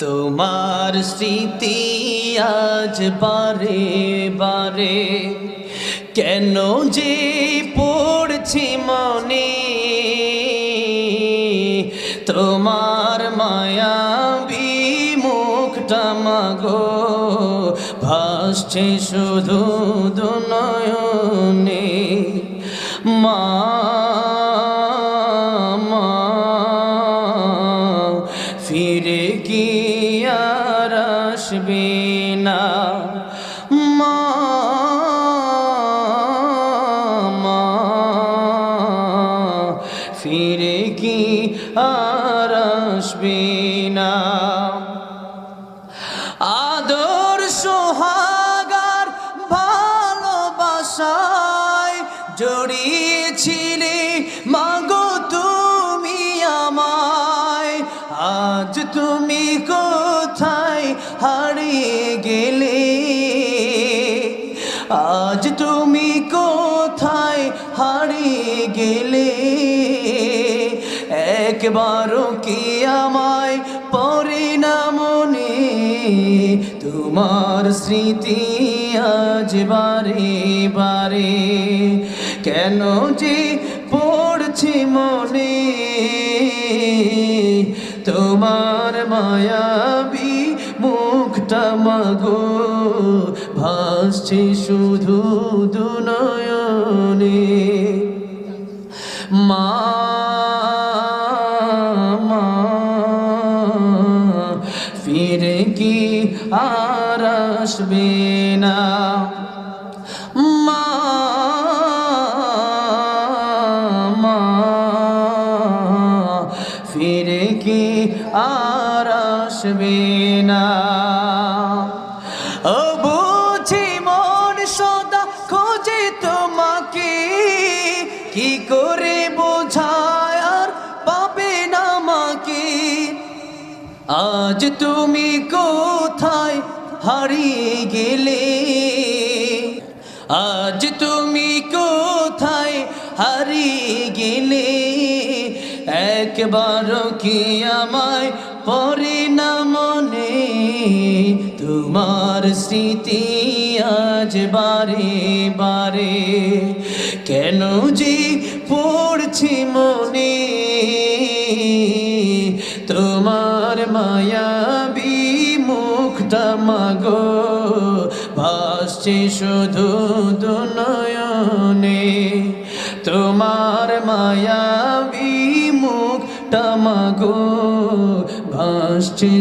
তোমার স্মৃতি আজ বারে বারে কেন যে পড়ছি মনে, তোমার মায়াবী মুখটা মাগো ভাসছে শুধু দুনয়নে। মা ফিরে কি আর আসবে না, মা ফিরে কি আর আসবে না। আদর সোহাগার ভালোবাসায় জড়িয়েছিলে মাগো তুমি আমায়, আজ তুমি কোথায় হারিয়ে গেলে, আজ তুমি কোথায় হারিয়ে গেলে। একবারও কি আমায় পড়ে না মনে, তোমার স্মৃতি আজ বারে বারে কেন যে পড়ছে মনে। তোমার মায়াবী মুখটা মাগো ভাসছে শুধু দুনয়নে। মা ফিরে কি আর আসবে না, মা ফিরে কি আর আসবে না। ও বুঝি মন সদা খোঁজে তোমাকে, কি করে বোঝায় আর পাবে না মাকে। আজ তুমি কোথায় হারিয়ে গেলে, আজ তুমি কোথায় হারিয়ে গেলে। একবারও কি আমায় পড়ে না মনে, তোমার স্মৃতি আজ বারে বারে কেন যে পড়ছি মনে। তোমার মায়াবী মুখটা মাগো ভাসছে শুধু দুনয়নে। তোমার মায়াবী মুখটা মাগো ভাসছে।